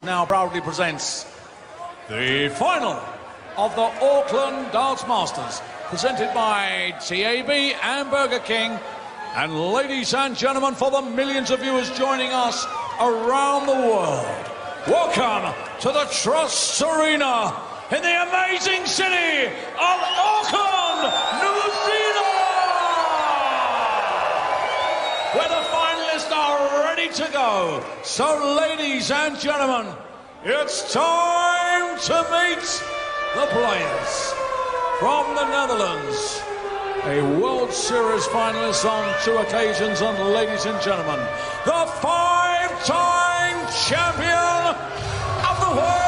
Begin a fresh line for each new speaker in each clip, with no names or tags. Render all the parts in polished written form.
Now proudly presents the final of the Auckland Darts Masters, presented by TAB and Burger King. And ladies and gentlemen, for the millions of viewers joining us around the world, welcome to the Trust Arena in the amazing city of Auckland, New Zealand, where the finalists are ready to go. So, ladies and gentlemen, it's time to meet the players from the Netherlands. A World Series finalist on 2 occasions, and ladies and gentlemen, the 5-time champion of the world,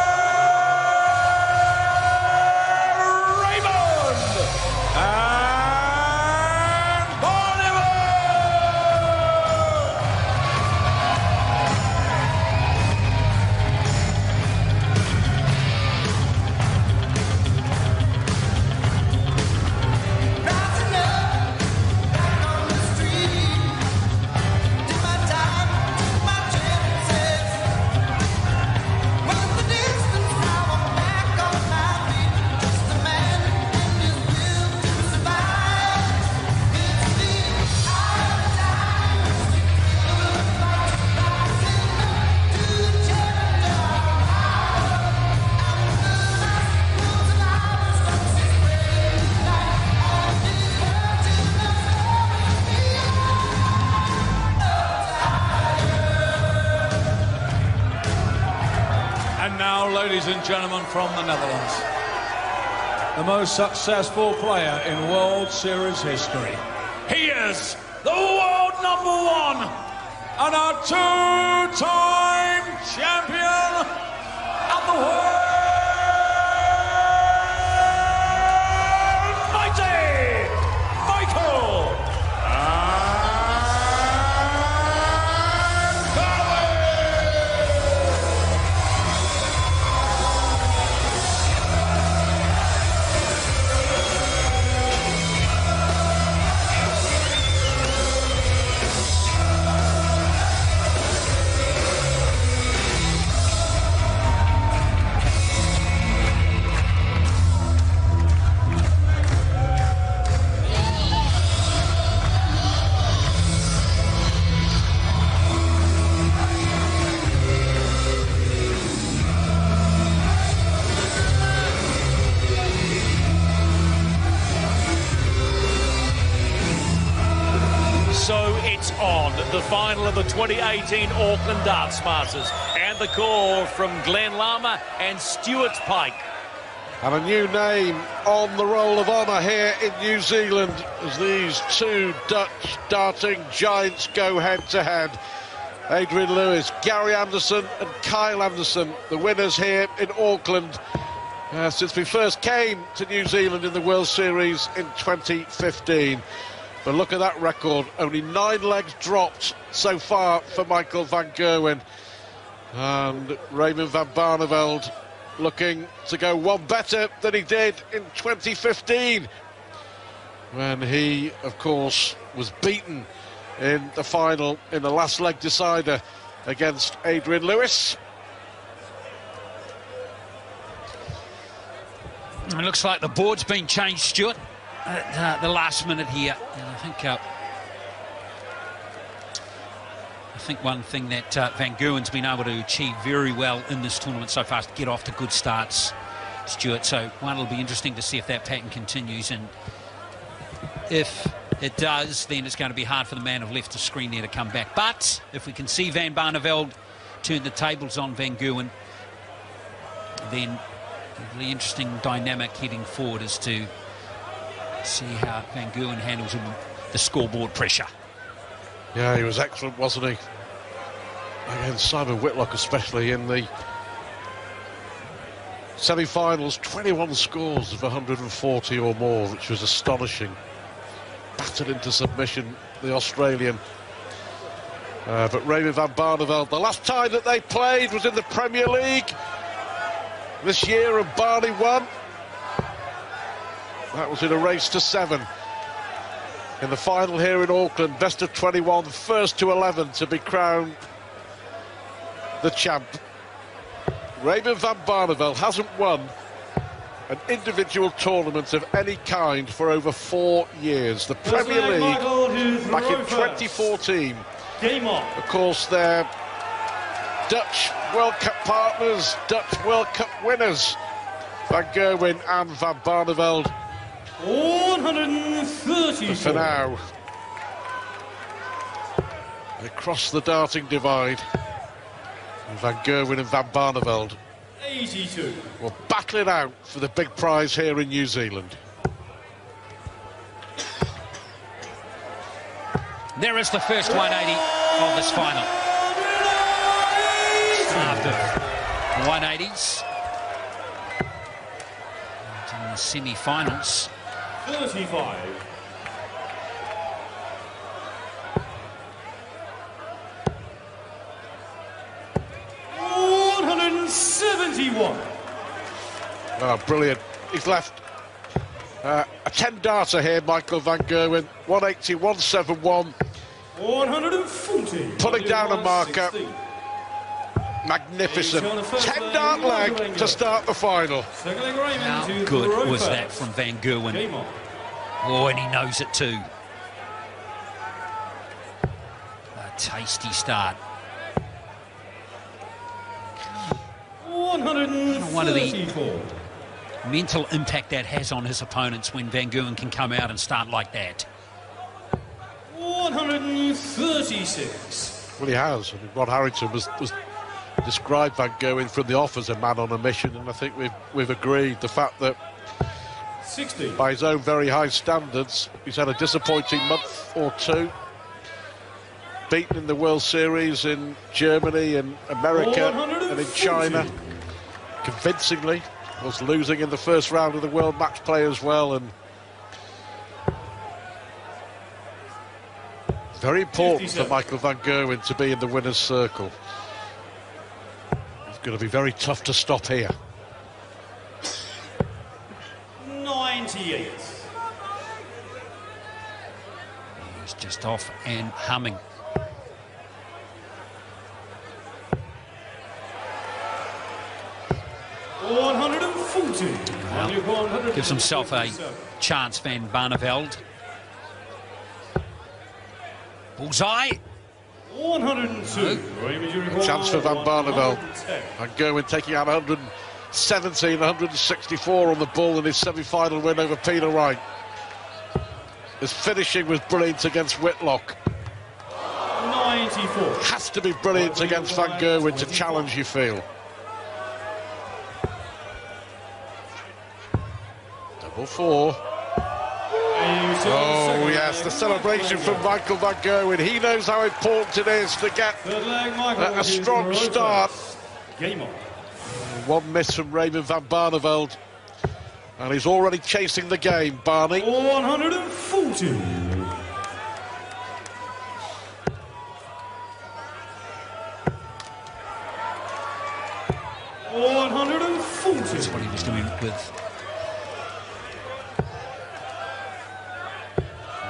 Raymond and Barneveld. And now, ladies and gentlemen, from the Netherlands, the most successful player in World Series history. He is the world #1 and a 2-time champion of the world, mighty Michael.
So it's on, the final of the 2018 Auckland Darts Masters, and the call from Glenn Lama and Stuart Pike.
And a new name on the Roll of Honour here in New Zealand as these two Dutch darting giants go head-to-head. Adrian Lewis, Gary Anderson and Kyle Anderson, the winners here in Auckland since we first came to New Zealand in the World Series in 2015. But look at that record, only 9 legs dropped so far for Michael van Gerwen. And Raymond van Barneveld looking to go one better than he did in 2015, when he, of course, was beaten in the final in the last leg decider against Adrian Lewis.
It looks like the board's been changed, Stuart, at the last minute here. And I think one thing that Van Gerwen's been able to achieve very well in this tournament so far is to get off to good starts, Stuart. So one, it'll be interesting to see if that pattern continues, and if it does, then it's going to be hard for the man who left the screen there to come back. But if we can see Van Barneveld turn the tables on Van Gerwen, then a really interesting dynamic heading forward as to see how Van Gerwen handles the scoreboard pressure.
Yeah, he was excellent, wasn't he? Against Simon Whitlock, especially in the semi-finals. 21 scores of 140 or more, which was astonishing. Battered into submission, the Australian. But Raymond van Barneveld, the last time that they played was in the Premier League this year, and Barney won. That was in a race to 7. In the final here in Auckland, best of 21, first to 11 to be crowned the champ. Raymond van Barneveld hasn't won an individual tournament of any kind for over 4 years. The Premier League back in 2014. Of course, they're Dutch World Cup partners, Dutch World Cup winners, Van Gerwen and van Barneveld.
130.
For now, they cross the darting divide. And Van Gerwen and van Barneveld
82.
will battle it out for the big prize here in New Zealand.
There is the first 180 of this final. Start of 180s. And in the semi-finals.
35.
Oh, brilliant. He's left a 10-darter here, Michael Van Gerwen. 180, 171.
140.
Putting down a marker. Magnificent. 10-dart leg to start the final.
How good was that from Van Gerwen? Oh, and he knows it too. A tasty start. One of the mental impact that has on his opponents when Van Gerwen can come out and start like that.
136.
Well, he has. I mean, Rod Harrington was described Van Gerwen from the off as a man on a mission, and I think we've agreed. The fact that
60.
by his own very high standards, he's had a disappointing month or two. Beaten in the World Series in Germany and America and in China convincingly. Was losing in the first round of the World Match Play as well, and very important for Michael Van Gerwen to be in the winner's circle. It's going to be very tough to stop here.
98.
He's just off and humming. Well, gives himself a chance, Van Barneveld. Bullseye.
102.
A chance for Van Barneveld. Van Gerwen taking out 117, 164 on the ball in his semi-final win over Peter Wright. His finishing was brilliant against Whitlock.
94.
Has to be brilliant against Van Gerwen to challenge, you feel. Double four. Oh yes, the celebration from Michael Van Gerwen. He knows how important it is to get a strong start. One miss from Raymond Van Barneveld, and he's already chasing the game, Barney.
140. 140.
That's what he was doing with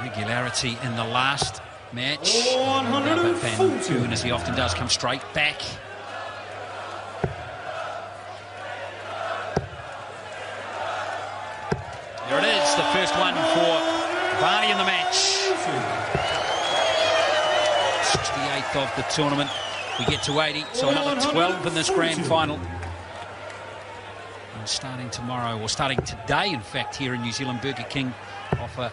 regularity in the last match.
140.
Van Gerwen, as he often does, come straight back. There it is, the first one for Barney in the match. 68th of the tournament. We get to 80, so another 12 in this grand final. And starting tomorrow, or starting today, in fact, here in New Zealand, Burger King offer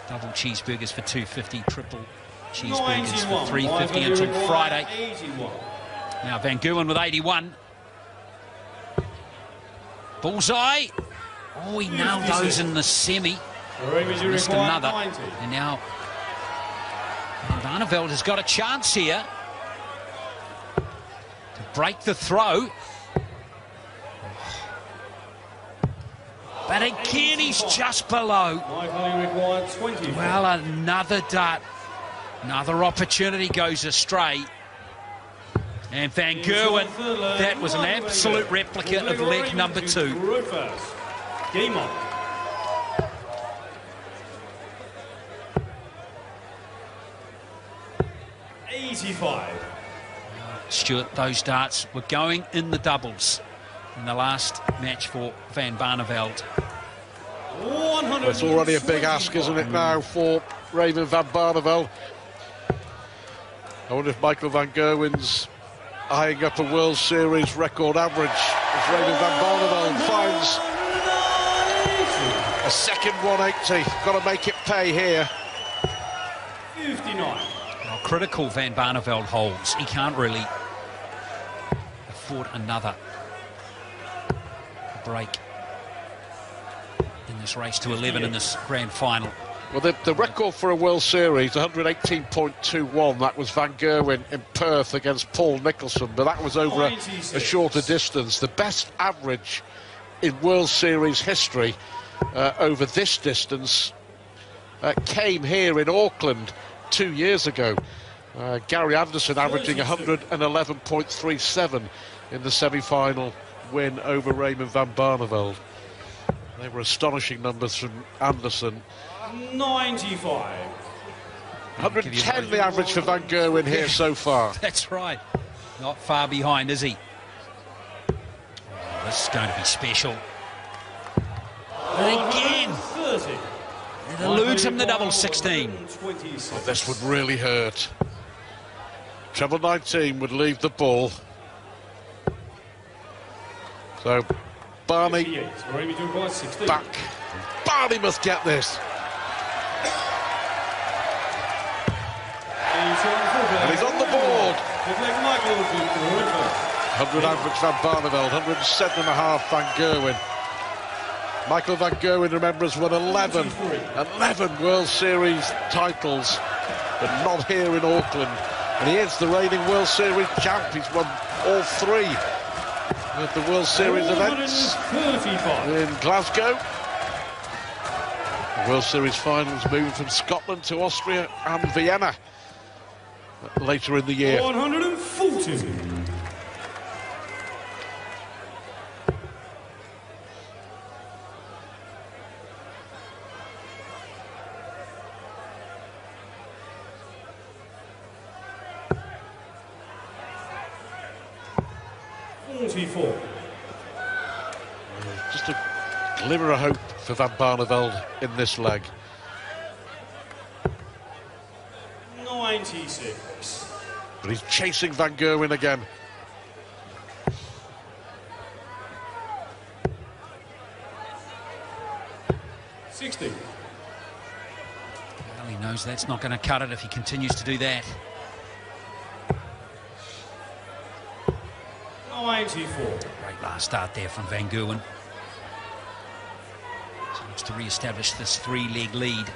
double cheeseburgers for $2.50, triple cheeseburgers for $3.50 until Friday. Now Van Gerwen with 81. Bullseye. Oh, he nailed those in the semi. Missed another. And now Barneveld has got a chance here to break the throw. But again, he's just below. Well, another dart. Another opportunity goes astray. And Van Gerwen, that was an absolute replica of leg number 2.
Game on. $85.
Stuart, those darts were going in the doubles. in the last match for Van Barneveld.
Well, it's already a big ask, isn't it, now, for Raymond van Barneveld? I wonder if Michael van Gerwen's eyeing up a World Series record average as Raymond van Barneveld finds a second 180. Got to make it pay here.
59.
How critical Van Barneveld holds. He can't really afford another break in this race to 11 in this grand final.
Well, the record for a World Series, 118.21, that was Van Gerwen in Perth against Paul Nicholson, but that was over a shorter distance. The best average in World Series history over this distance came here in Auckland 2 years ago. Gary Anderson averaging 111.37 in the semi-final win over Raymond van Barneveld. They were astonishing numbers from Anderson.
95.
110 the average for Van Gerwen here so far.
That's right. Not far behind, is he? Oh, this is going to be special. And again, it eludes him the double 16.
Oh, this would really hurt. Treble 19 would leave the ball. So, Barney back. Barney must get this. And he's on the board. 100 average Van Barneveld, 107.5 Van Gerwen. Michael van Gerwen, remember, has won 11 World Series titles, but not here in Auckland. And he is the reigning World Series champ. He's won all three of the World Series events in Glasgow. The World Series finals moving from Scotland to Austria and Vienna later in the year.
140.
Just a glimmer of hope for Van Barneveld in this leg.
96.
But he's chasing Van Gerwen again.
Well, he knows that's not going to cut it if he continues to do that.
94.
Great last start there from Van Gerwen. So he looks to re-establish this three-leg lead.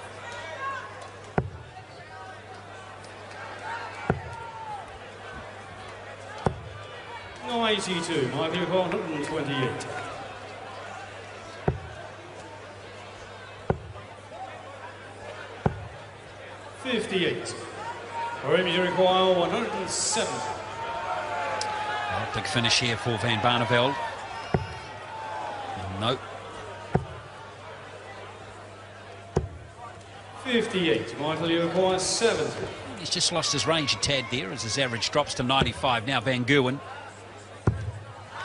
No 82. Michael 128. $58. Raymond, you require 170.
Well, big finish here for Van Barneveld. No.
58. Michael, you require 70.
He's just lost his range a tad there as his average drops to 95. Now Van Gerwen.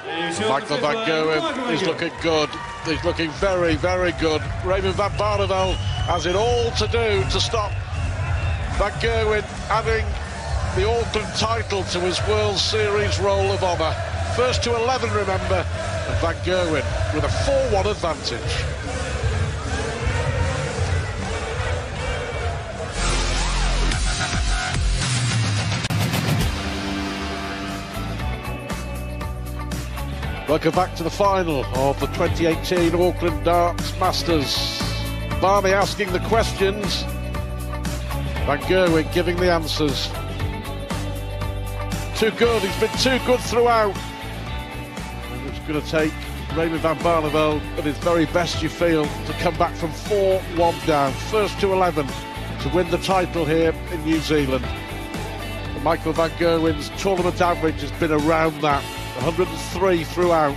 Michael van Gerwen is looking good. He's looking very, very good. Raymond van Barneveld has it all to do to stop Van Gerwen adding the Auckland title to his World Series roll of honour. First to 11, remember, and Van Gerwen with a 4-1 advantage. Welcome back to the final of the 2018 Auckland Darts Masters. Barney asking the questions, Van Gerwen giving the answers. Too good, he's been too good throughout. And it's going to take Raymond van Barneveld at his very best, you feel, to come back from 4-1 down. First to 11 to win the title here in New Zealand. And Michael van Gerwen's tournament average has been around that. 103 throughout.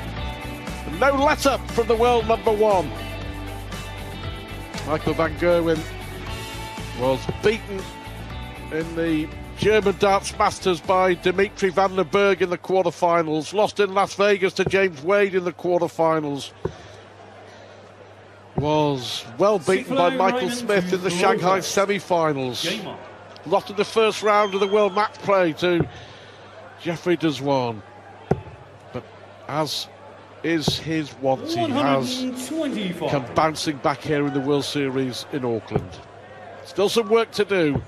And no let-up from the world number one. Michael van Gerwen was beaten in the German darts masters by Dimitri van den Berg in the quarterfinals. Lost in Las Vegas to James Wade in the quarterfinals. Was well beaten by Michael Smith in the Shanghai semi-finals. Lost in the first round of the World Match Play to Jeffrey Deswan. But as is his wont, he has come bouncing back here in the World Series in Auckland. Still some work to do,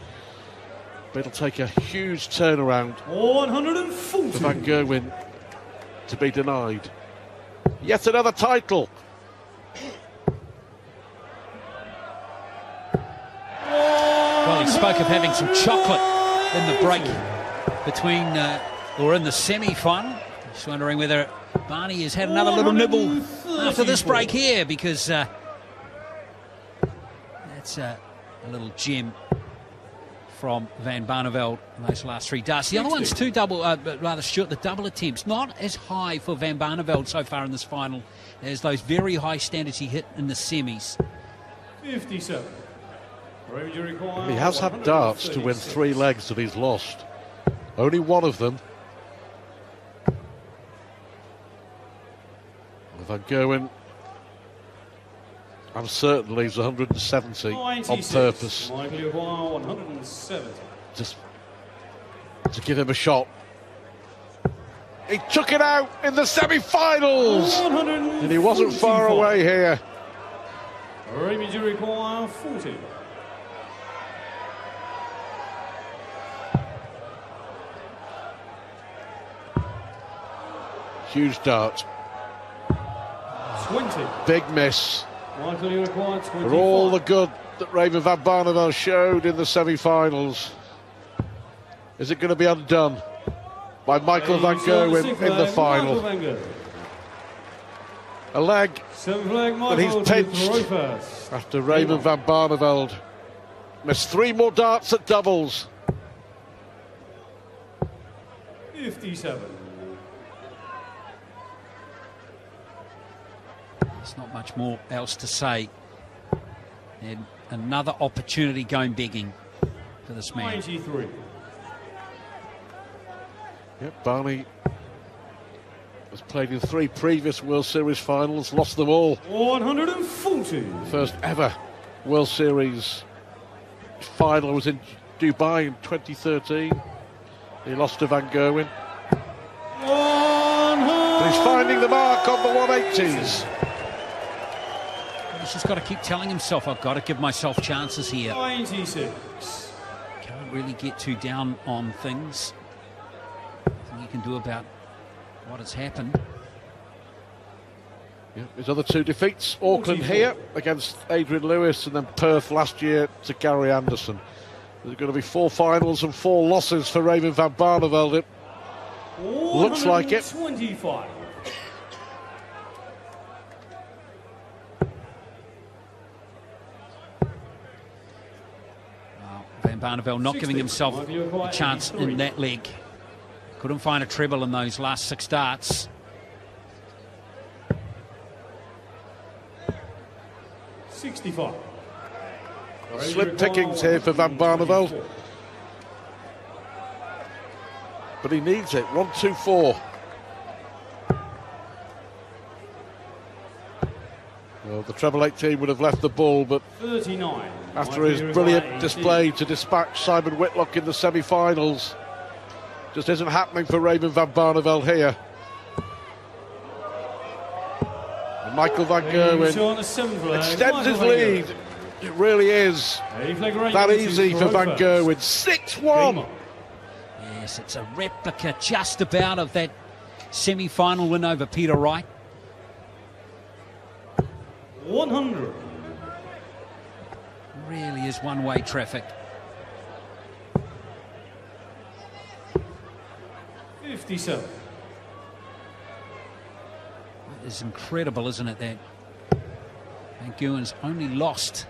but it'll take a huge turnaround for Van Gerwen to be denied yet another title.
Well, he spoke of having some chocolate in the break between, or in the semi-final. Just wondering whether Barney has had another little nibble after this break here, because that's a little gem from Van Barneveld in those last three darts. The other one's two double, rather short, the double attempts. Not as high for Van Barneveld so far in this final as those very high standards he hit in the semis.
57.
He has had darts to win 3 legs that he's lost. Only one of them. Van Gerwen, I'm certain, leaves 170 on purpose.
170.
Just to give him a shot. He took it out in the semi-finals, and he wasn't far away here.
Raymond, you require 40.
Huge dart.
20.
Big miss.
Michael, you require 25.
For all the good that Raymond van Barneveld showed in the semi-finals, is it going to be undone by Michael van Gerwen in the final? A leg that he's pinched after Raymond van Barneveld missed 3 more darts at doubles.
57.
There's not much more else to say. And another opportunity going begging for this man.
93.
Yep, Barney has played in 3 previous World Series finals, lost them all.
140.
First ever World Series final was in Dubai in 2013. He lost to Van Gerwen. But he's finding the mark on the 180s.
He's just got to keep telling himself, I've got to give myself chances here.
96.
Can't really get too down on things. Nothing you can do about what has happened.
Yeah, his other 2 defeats, Auckland
44.
here against Adrian Lewis, and then Perth last year to Gary Anderson. There's going to be 4 finals and 4 losses for Raymond van Barneveld. It looks like it.
25.
Van Barneveld not giving himself a chance in that leg. Couldn't find a treble in those last 6 darts.
65.
Slim pickings here for Van Barneveld. But he needs it. 1, 2, 4. Well, the treble 18 would have left the ball, but
39.
after his brilliant display to dispatch Simon Whitlock in the semi-finals, just isn't happening for Raymond van Barneveld here. And Michael van Gerwen extends his lead. It really is that easy for Van Gerwen. 6-1.
Yes, it's a replica just about of that semi-final win over Peter Wright.
100.
Really is one-way traffic.
57.
It is incredible, isn't it, that Van Gerwen's only lost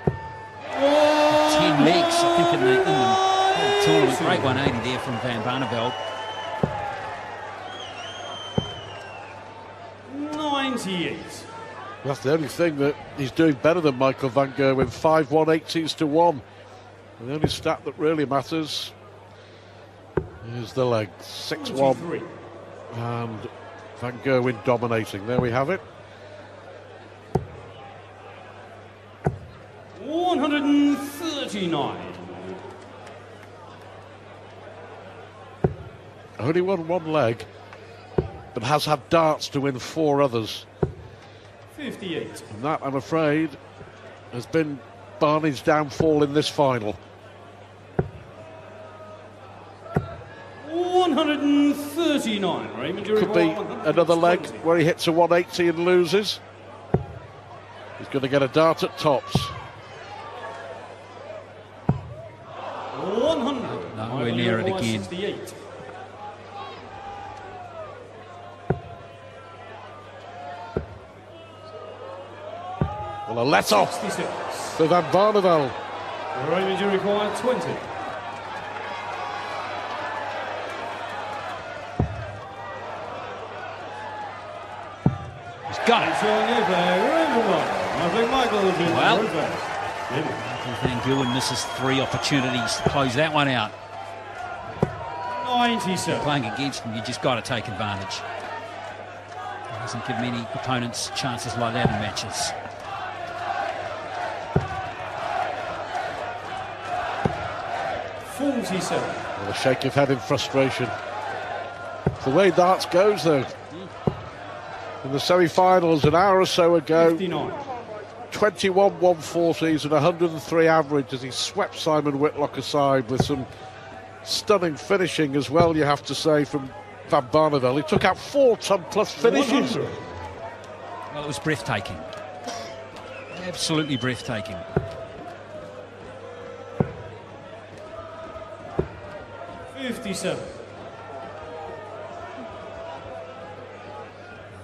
10 legs, I think, in the whole tournament. Great 180 there from Van Barneveld.
98.
That's the only thing that he's doing better than Michael van Gerwen. 5 180s to 1. And the only stat that really matters is the legs. 6-1.
43.
And Van Gerwen dominating. There we have it.
139.
Only won one leg, but has had darts to win 4 others.
58.
And that, I'm afraid, has been Barney's downfall in this final.
139. Raymond, you
Could be
require
another leg
120.
where he hits a 180 and loses. He's going to get a dart at tops.
100.
Nowhere near it again.
68.
Well, a let off
66.
for Van Barneveld.
Raymond, you require 20.
He's got it. Well, Van Gerwen misses 3 opportunities to close that one out.
97.
Playing against him, you just got to take advantage. He doesn't give many opponents chances like that in matches.
Well, a shake of head in frustration. It's the way darts goes, though. In the semi-finals an hour or so ago,
59.
21 140s and 103 average as he swept Simon Whitlock aside with some stunning finishing as well, you have to say, from Van Barneveld. He took out 4 ton-plus finishes.
100.
Well, it was breathtaking. Absolutely breathtaking.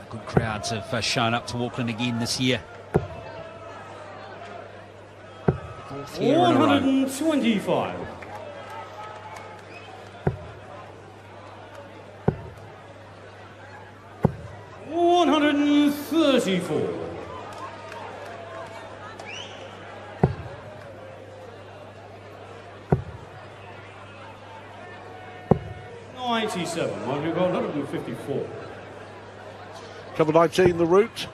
Good crowds have shown up to Auckland again this year. 4th year in a row.
125. $134. $97. Well, we've got 154.
Cover 19, the route.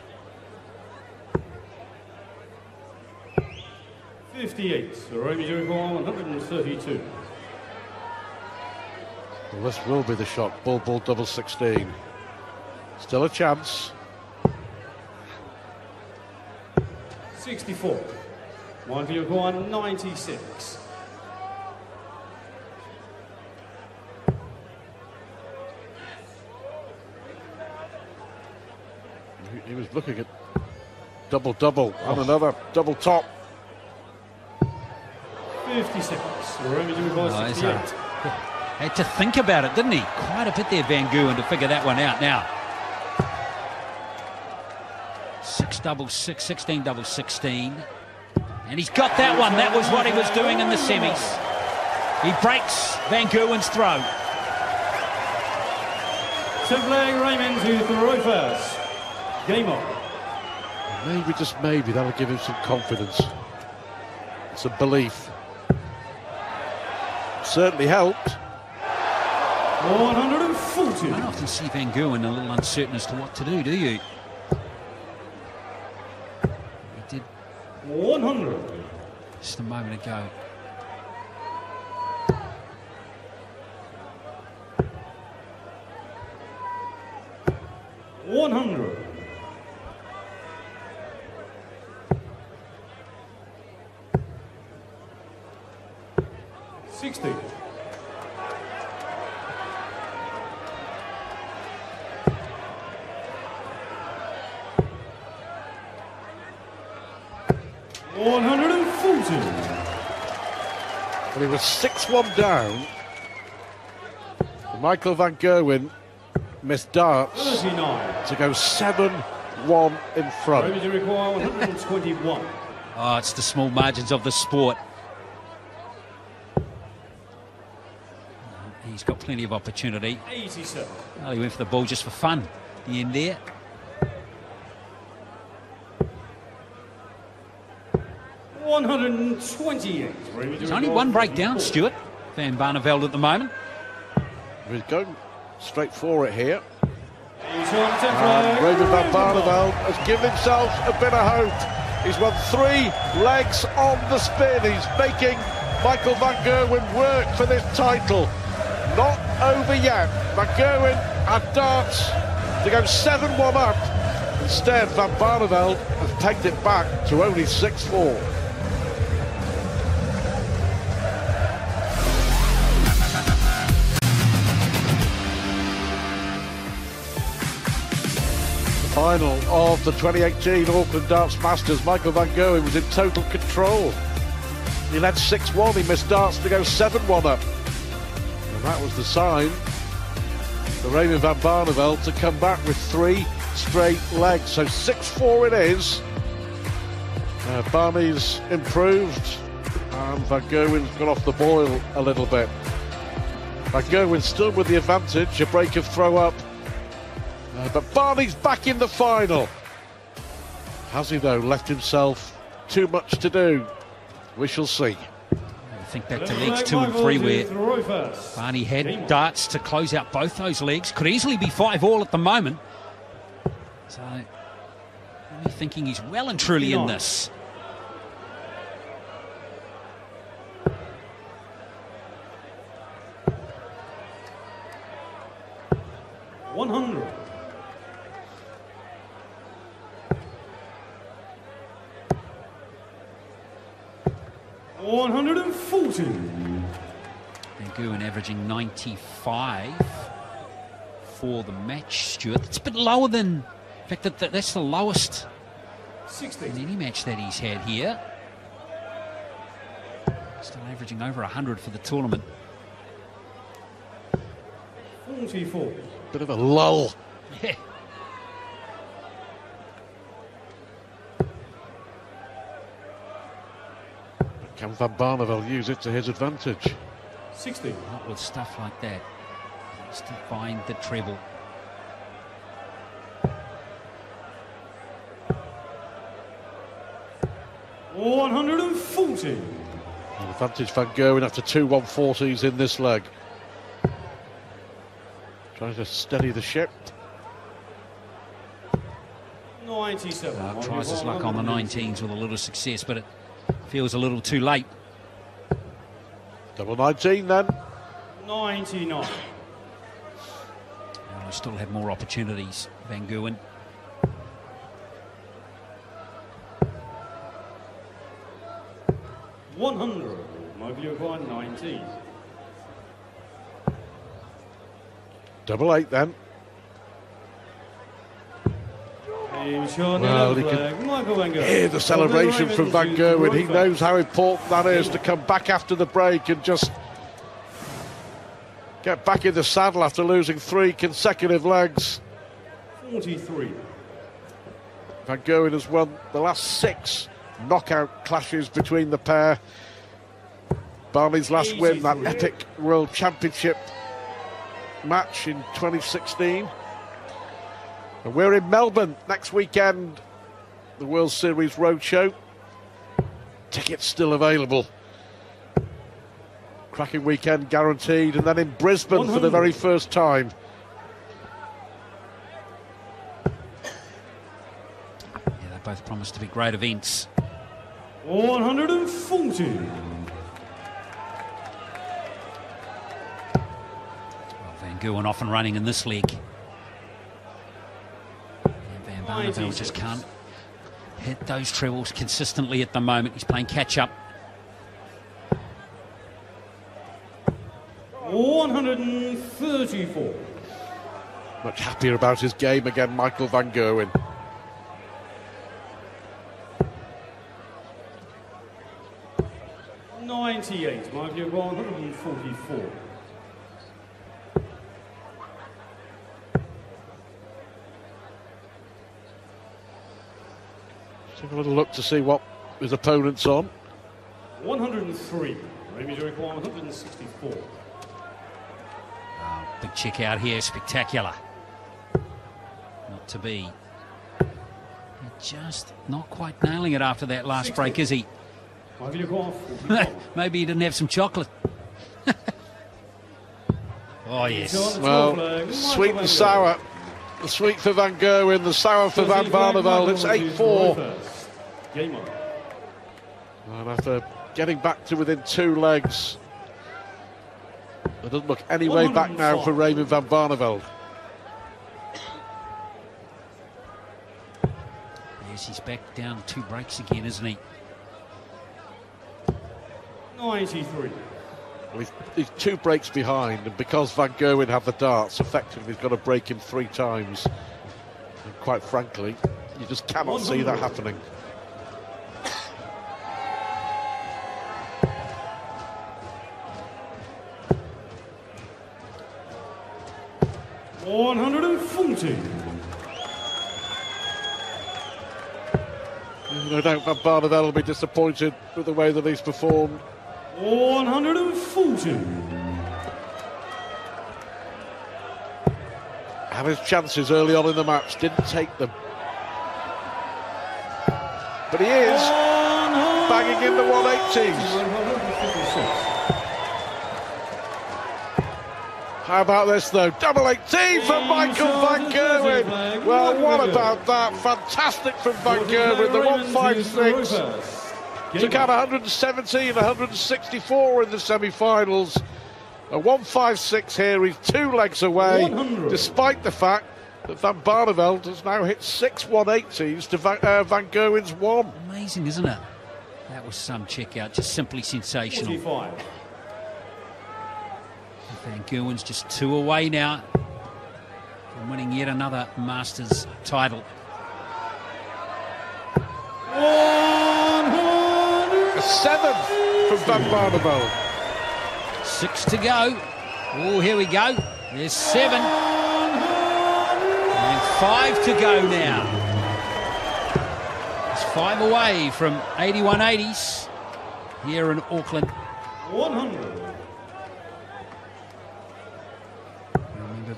58. So Raymond, you require 132.
Well, this will be the shot. Bull, double 16. Still a chance.
64. One for you, require 96.
He was looking at double and another double top.
56. Raymond, you require 68.
Had to think about it, didn't he? Quite a bit there, Van Gerwen, to figure that one out now. 6 double 6, 16 double 16. And he's got that one. That was what he was doing in the semis. He breaks Van Gerwen's throw.
Simply Raymond to throw first. Game on.
Maybe, just maybe, that'll give him some confidence. Some belief. Certainly helped.
140.
I don't often see Van Gerwen a little uncertain as to what to do you? He did
100.
just a moment ago.
$100. 60. $140.
Well, he was 6-1 down. Michael Van Gerwen missed darts
39.
to go 7-1 in front.
Raymond, you require 121.
Oh, it's the small margins of the sport. He's got plenty of opportunity.
87.
Well, he went for the ball just for fun. The end there.
128.
There's only one breakdown, Stuart. Van Barneveld at the moment.
He's going straight for it here.
And
Raymond van Barneveld has given himself a bit of hope. He's won 3 legs on the spin. He's making Michael van Gerwen work for this title. Not over yet. Van Gerwen had darts to go 7-1 up. Instead, van Barneveld has pegged it back to only 6-4. Final of the 2018 Auckland Darts Masters. Michael van Gerwen was in total control. He led 6-1, he missed darts to go 7-1 up. And that was the sign for Raymond van Barneveld to come back with 3 straight legs. So 6-4 it is. Barney's improved and van Gerwen's got off the boil a little bit. Van Gerwen still with the advantage, a break of throw up. But Barney's back in the final. Has he, though, left himself too much to do? We shall see.
I think back to legs 2 and 3 where Barney had darts to close out both those legs. Could easily be 5-all at the moment. So, I'm thinking he's well and truly in this.
$100. 140.
Van Gerwen averaging 95 for the match, Stuart. It's a bit lower than, in fact, that's the lowest
60.
in any match that he's had here. Still averaging over 100 for the tournament.
44.
Bit of a lull.
Yeah.
Can van Barneveld use it to his advantage?
60.
Not with stuff like that. Has to find the treble.
$140.
An advantage van Gerwen after 2 140s in this leg. Trying to steady the ship.
97.
Tries his luck on the 19s with a little success, but it feels a little too late.
Double 19 then.
99.
I still have more opportunities, Van Gerwen.
$100. My view by 19.
Double 8 then. Well, you can hear the celebration from Van Gerwen. He knows how important that is to come back after the break and just get back in the saddle after losing 3 consecutive legs.
43.
Van Gerwen has won the last 6 knockout clashes between the pair. Barney's last win, that epic World Championship match in 2016. And we're in Melbourne next weekend, the World Series Roadshow. Tickets still available. Cracking weekend guaranteed, and then in Brisbane 100. For the very first time.
Yeah, they both promise to be great events.
140.
Well, Van Gerwen off and running in this league. Barneveld just can't hit those trebles consistently at the moment. He's playing catch-up.
134.
Much happier about his game again, Michael van Gerwen.
$98. My view 144.
Have a little look to see what his opponent's on.
103. Maybe Derek 164.
Big check out here, spectacular. Not to be. Just not quite nailing it after that last
60.
break, is he? Maybe he didn't have some chocolate. Oh, yes.
Well, sweet and sour. The sweet for Van Gerwen, the sour for Van Barneveld. It's 8-4. And after getting back to within 2 legs, there doesn't look any way back now for Raymond Van Barneveld.
Yes, he's back down 2 breaks again, isn't he?
93.
He's 2 breaks behind, and because Van Gerwen have the darts, effectively he's got to break him 3 times. And quite frankly, you just cannot see that happening. No doubt Van Barneveld will be disappointed with the way that he's performed.
140.
Had his chances early on in the match, didn't take them. But he is banging in the 180s. How about this though? Double 18 from Michael Van Gerwen. Well, what about that? Fantastic from Van Gerwen. The 156 took out 170 and 164 in the semi-finals. A 156 here. He's 2 legs away, despite the fact that Van Barneveld has now hit 6 180s to Van Gerwen's 1.
Amazing, isn't it? That was some check out, just simply sensational.
45.
Van Gerwen's just 2 away now from winning yet another Masters title.
A 7 from Van Barneveld.
6 to go. Oh, here we go. There's 7. And 5 to go now. It's 5 away from 8180s here in Auckland.
100.
Remember,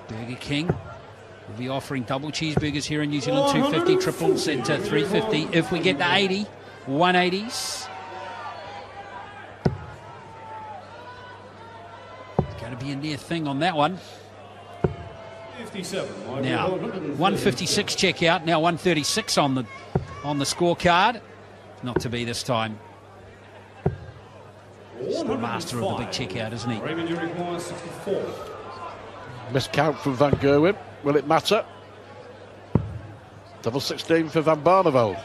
Burger King will be offering double cheeseburgers here in New Zealand, 250, triples at 350. If we get to 80, 180s. It's going to be a near thing on that one.
57.
Now, 156 check out, now 136 on the scorecard. Not to be this time. He's the master of the big check out, isn't he?
Raymond, you require 64.
Miscount from Van Gerwen. Will it matter? Double 16 for Van Barneveld.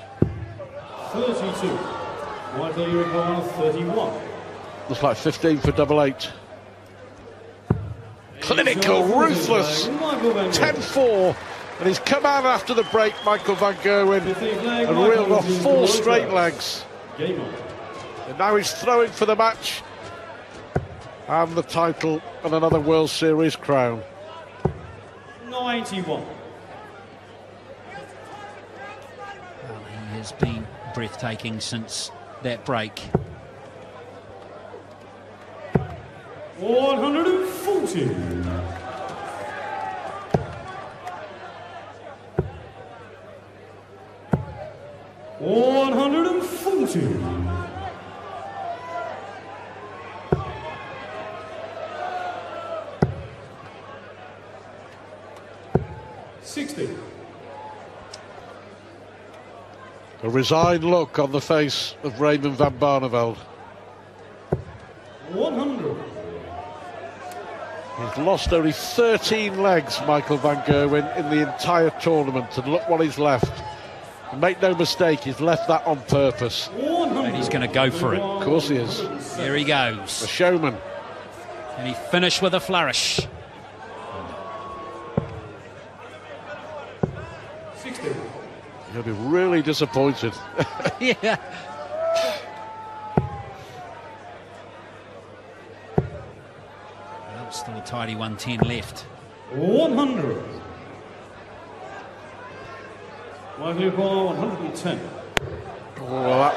32. Michael, you require 31.
Looks like 15 for double 8. Clinical, ruthless. 10-4. And he's come out after the break, Michael Van Gerwen, and reeled off 4 straight legs. And now he's throwing for the match and the title and another World Series crown.
91.
Well, he has been breathtaking since that break.
140. 140. 60.
A resigned look on the face of Raymond Van Barneveld.
100.
He's lost only 13 legs, Michael Van Gerwen, in the entire tournament, and look what he's left. And make no mistake, he's left that on purpose.
And he's going to go for it.
Of course he is.
There he goes.
A showman.
And he finished with a flourish.
60.
He'll be really disappointed.
Yeah. Well, still a tidy 110 left.
100. Michael, you require 110.
Well, that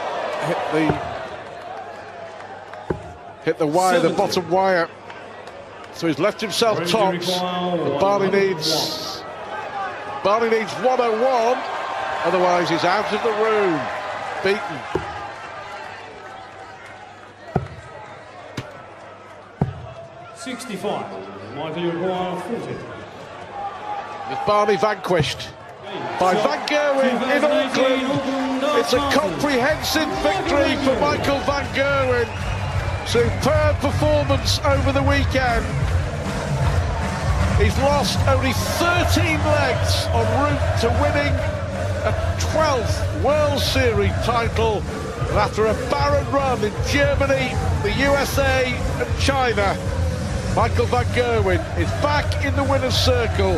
hit the wire,
70.
the bottom wire. So he's left himself tops. And Barney needs 101. Otherwise, he's out of the room. Beaten.
65. Michael, you require 40.
With Barney vanquished by Van Gerwen in Auckland. It's a comprehensive victory for Michael Van Gerwen. Superb performance over the weekend. He's lost only 13 legs en route to winning a 12th World Series title. And after a barren run in Germany, the USA and China, Michael Van Gerwen is back in the winner's circle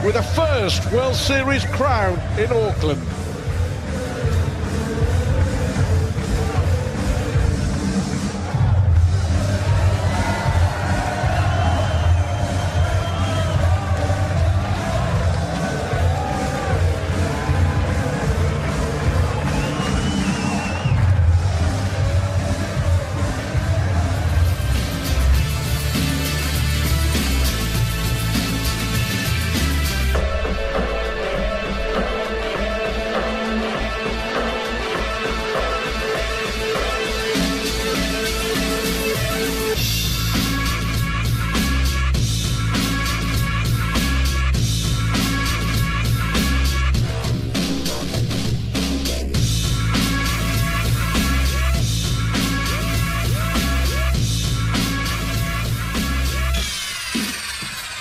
with a first World Series crown in Auckland.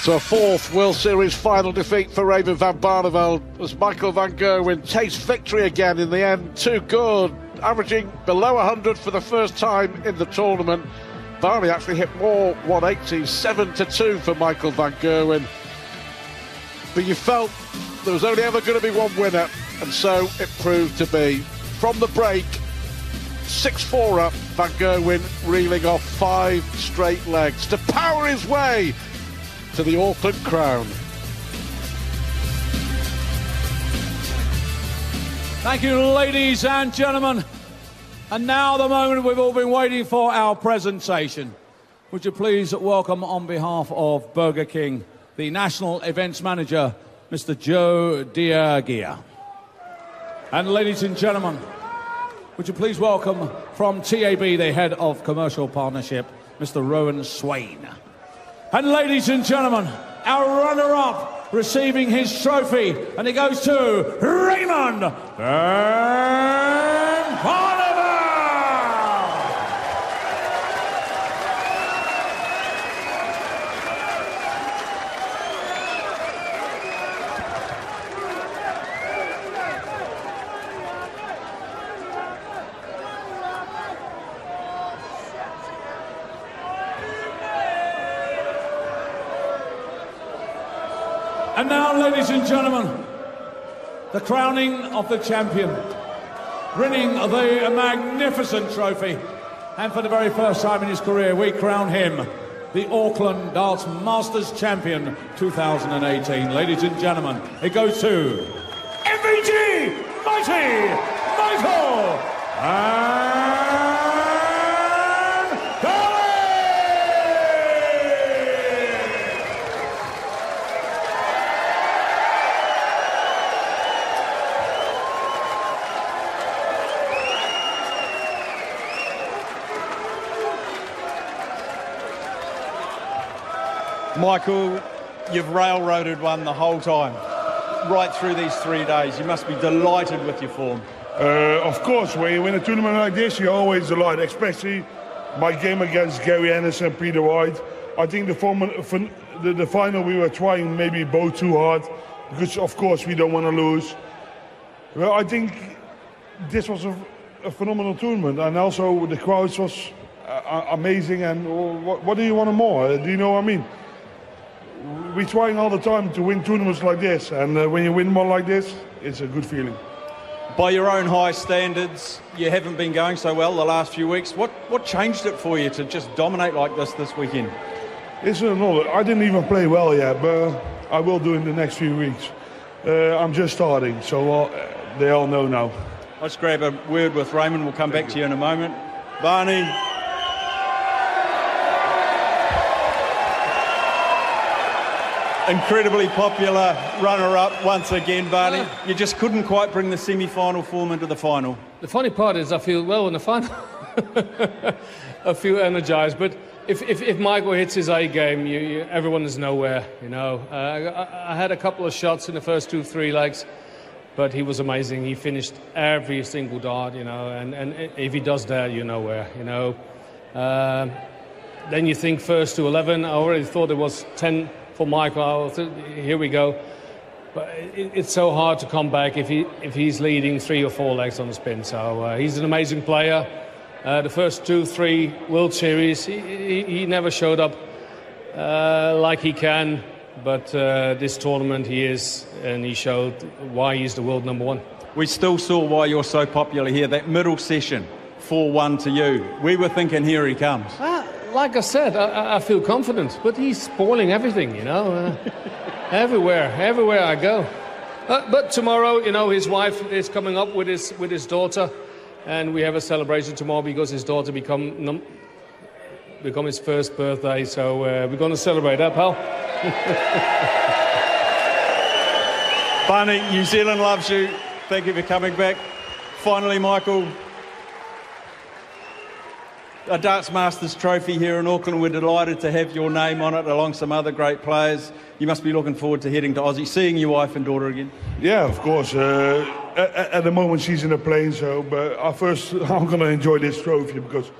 So a fourth World Series final defeat for Raymond van Barneveld as Michael Van Gerwen tastes victory again in the end. Too good, averaging below 100 for the first time in the tournament. Barney actually hit more 180s, 7-2 for Michael Van Gerwen. But you felt there was only ever going to be one winner, and so it proved to be. From the break, 6-4 up, Van Gerwen reeling off 5 straight legs to power his way to the Auckland crown.
Thank you, ladies and gentlemen. And now the moment we've all been waiting for, our presentation. Would you please welcome, on behalf of Burger King, the National Events Manager, Mr. Joe Diagia. And ladies and gentlemen, would you please welcome from TAB, the Head of Commercial Partnership, Mr. Rowan Swain. And ladies and gentlemen, our runner-up receiving his trophy, and it goes to Raymond and Barneveld. And now, ladies and gentlemen, the crowning of the champion, winning the magnificent trophy. And for the very first time in his career, we crown him the Auckland Darts Masters Champion 2018. Ladies and gentlemen, it goes to MVG Mighty Michael and
Michael, you've railroaded one the whole time, right through these 3 days. You must be delighted with your form.
Of course, when you win a tournament like this, you're always delighted, especially my game against Gary Anderson and Peter White. I think the final we were trying maybe both too hard, because of course we don't want to lose. Well, I think this was a phenomenal tournament, and also the crowds was amazing, and what do you want more? Do you know what I mean? We're trying all the time to win tournaments like this, and when you win one like this, it's a good feeling.
By your own high standards, you haven't been going so well the last few weeks. What changed it for you to just dominate like this weekend?
I didn't even play well yet, but I will do in the next few weeks. I'm just starting, so they all know now.
Let's grab a word with Raymond. We'll come back to you in a moment. Barney. Incredibly popular runner-up once again, Barney. You just couldn't quite bring the semi-final form into the final.
The funny part is I feel well in the final. I feel energised, but if Michael hits his A game, everyone is nowhere. You know, I had a couple of shots in the first 2-3 legs, but he was amazing. He finished every single dart. You know, and if he does that, you're nowhere. You know, then you think first to 11. I already thought it was 10 for Michael. Here we go. But it's so hard to come back if he's leading 3 or 4 legs on the spin. So he's an amazing player. The first 2-3 World Series, he never showed up like he can. But this tournament he is, and he showed why he's the world number 1.
We still saw why you're so popular here. That middle session, 4-1 to you. We were thinking, here he comes.
Like I said, I feel confident, but he's spoiling everything, you know. Everywhere I go. But tomorrow, you know, his wife is coming up with his daughter, and we have a celebration tomorrow because his daughter become his first birthday. So we're going to celebrate that, pal.
Barney, New Zealand loves you. Thank you for coming back. Finally, Michael, a Darts Masters trophy here in Auckland. We're delighted to have your name on it along some other great players. You must be looking forward to heading to Aussie, seeing your wife and daughter again.
Yeah, of course. At the moment she's in a plane, so but I'm going to enjoy this trophy because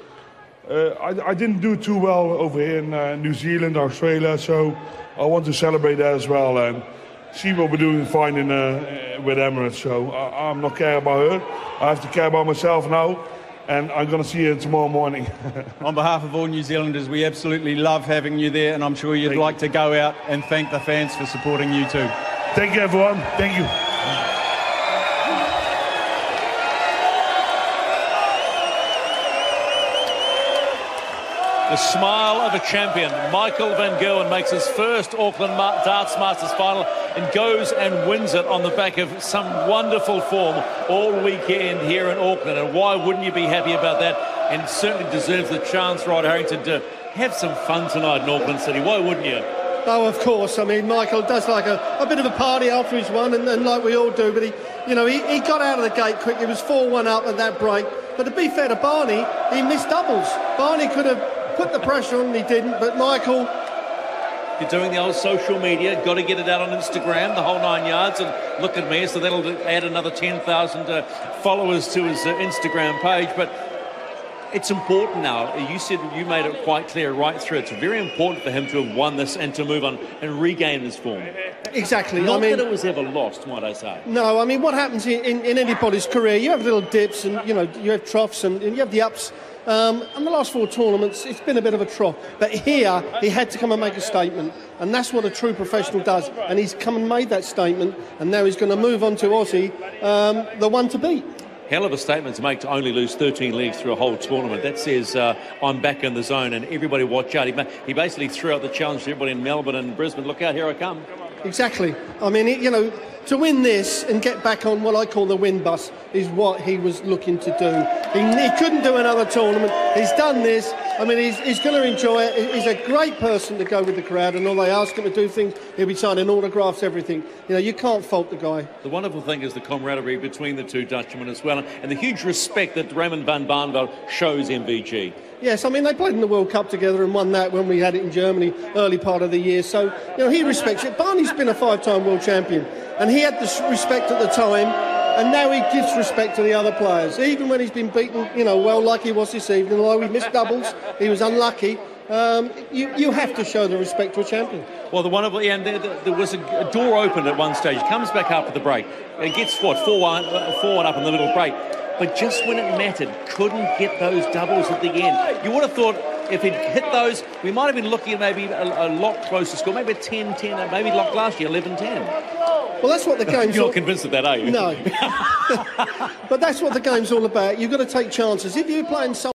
I didn't do too well over here in New Zealand, Australia, so I want to celebrate that as well. And she will be doing fine with Emirates, so I'm not caring about her. I have to care about myself now. And I'm going to see you tomorrow morning.
On behalf of all New Zealanders, we absolutely love having you there, and I'm sure you'd like to go out and thank the fans for supporting you too.
Thank you, everyone. Thank you.
The smile of a champion. Michael van Gerwen makes his first Auckland Darts Masters final and goes and wins it on the back of some wonderful form all weekend here in Auckland. And why wouldn't you be happy about that? And certainly deserves the chance, Rod Harrington, to have some fun tonight in Auckland City. Why wouldn't you?
Oh, of course. I mean, Michael does like a bit of a party after he's won, and like we all do. But he got out of the gate quick. He was 4-1 up at that break. But to be fair to Barney, he missed doubles. Barney could have put the pressure on, and he didn't. But Michael,
you're doing the old social media, got to get it out on Instagram, the whole 9 yards, and look at me, so that'll add another 10,000 followers to his Instagram page. But it's important now. You said you made it quite clear right through. It's very important for him to have won this and to move on and regain his form.
Exactly.
Not that it was ever lost, might I say.
No, I mean, what happens in anybody's career, you have little dips and, you have troughs and you have the ups. And the last 4 tournaments, it's been a bit of a trough. But here, he had to come and make a statement. And that's what a true professional does. And he's come and made that statement. And now he's going to move on to Aussie, the one to beat.
Hell of a statement to make to only lose 13 legs through a whole tournament. That says, I'm back in the zone and everybody watch out. He basically threw out the challenge to everybody in Melbourne and Brisbane. Look out, here I come.
Exactly. I mean, to win this and get back on what I call the win bus is what he was looking to do. He couldn't do another tournament. He's done this. I mean, he's going to enjoy it. He's a great person to go with the crowd, and all they ask him to do things, he'll be signing autographs, everything. You can't fault the guy.
The wonderful thing is the camaraderie between the two Dutchmen as well, and the huge respect that Raymond van Barneveld shows MVG.
Yes, I mean, they played in the World Cup together and won that when we had it in Germany early part of the year. So, he respects it. Barney's been a 5-time world champion, and he had the respect at the time, and now he gives respect to the other players. Even when he's been beaten, well, like he was this evening, although he missed doubles, he was unlucky. You have to show the respect to a champion.
Well, the wonderful, and there was a door opened at one stage. He comes back after the break. It gets, 4-1 up in the middle break. But just when it mattered, couldn't get those doubles at the end. You would have thought if he'd hit those, we might have been looking at maybe a lot closer score, maybe a 10-10, maybe like last year, 11-10.
Well, that's what the game's
You're not convinced of that, are you?
No. But that's what the game's all about. You've got to take chances. If you're playing